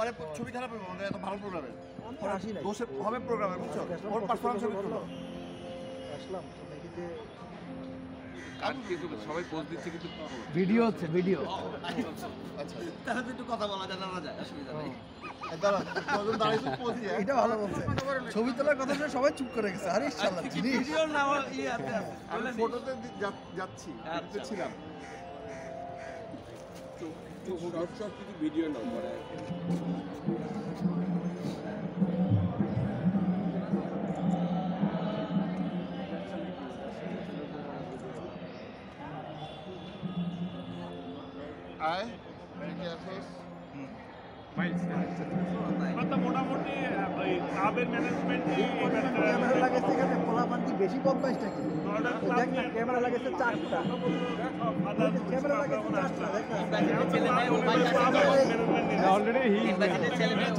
পরে ছবি খারাপ হবে আমাদের এত ভালো প্রোগ্রামে আসি নাই দোষে হবে প্রোগ্রামে বুঝছো ওর পারফরম্যান্স হবে ভালো আসলাম তো দেখি যে কাট কিন্তু সবাই পোস্ট দিচ্ছে কিন্তু ভিডিও হচ্ছে ভিডিও আচ্ছা তাহলে তো একটু কথা বলা যায় না যায় অসুবিধা নেই এটা ভালো বলছে ছবি তোলার কথা শুনে সবাই চুপ করে গেছে আরে শালা জিনিস ভিডিও না ইয়ে আছে আমি ফটোতে যাচ্ছি ছিলাম শর্ট শর্ট কিছু ভিডিও নাও পরে আয় কি আছিস মোটামুটি ওই ক্লাবের ম্যানেজমেন্টই ক্যামেরা লাগাইছে এখানে পোলাপান্তি বেশি বদমাইশ নাকি দেখ না ক্যামেরা লাগাইছে 4টা ক্যামেরা লাগাইছে 4টা দেখ না ছেলে মেয়ে অলরেডি ছেলে মেয়ে